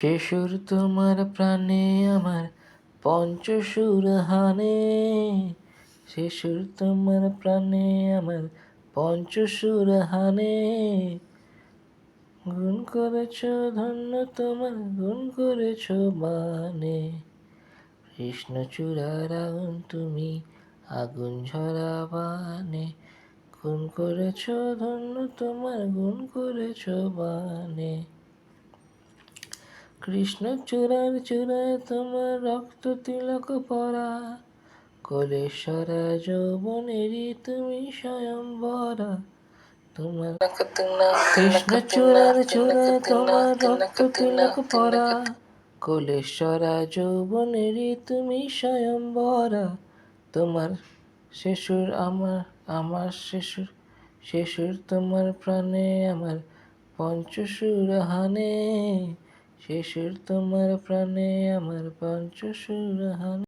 সে সুর তোমার প্রাণে আমার পঞ্চসুর হানে, সে সুর তোমার প্রাণে আমার পঞ্চসুর হানে। গুণ করেছ ধন্য তোমার, গুণ করেছ মানে। কৃষ্ণচূড়ার আগুন তুমি, আগুন ঝরা বানে। গুণ করেছ ধন্য তোমার, গুণ করেছ বানে। কৃষ্ণচূড়ার চূড়ায় তোমার রক্ত তিলক পরা, কলেশ্বরা যৌবনেরই তুমি স্বয়ম্বরা। তোমার কৃষ্ণচূড়ার চূড়ায় তোমার রক্ত তিলক পরা, কলেশ্বরা যৌবনেরই তুমি স্বয়ম্বরা। তোমার শেষুর আমার, আমার শেষুর, শেষুর তোমার প্রাণে আমার পঞ্চসুর হানে, শেষুর তোমার প্রাণে আমার পঞ্চসুর হানে।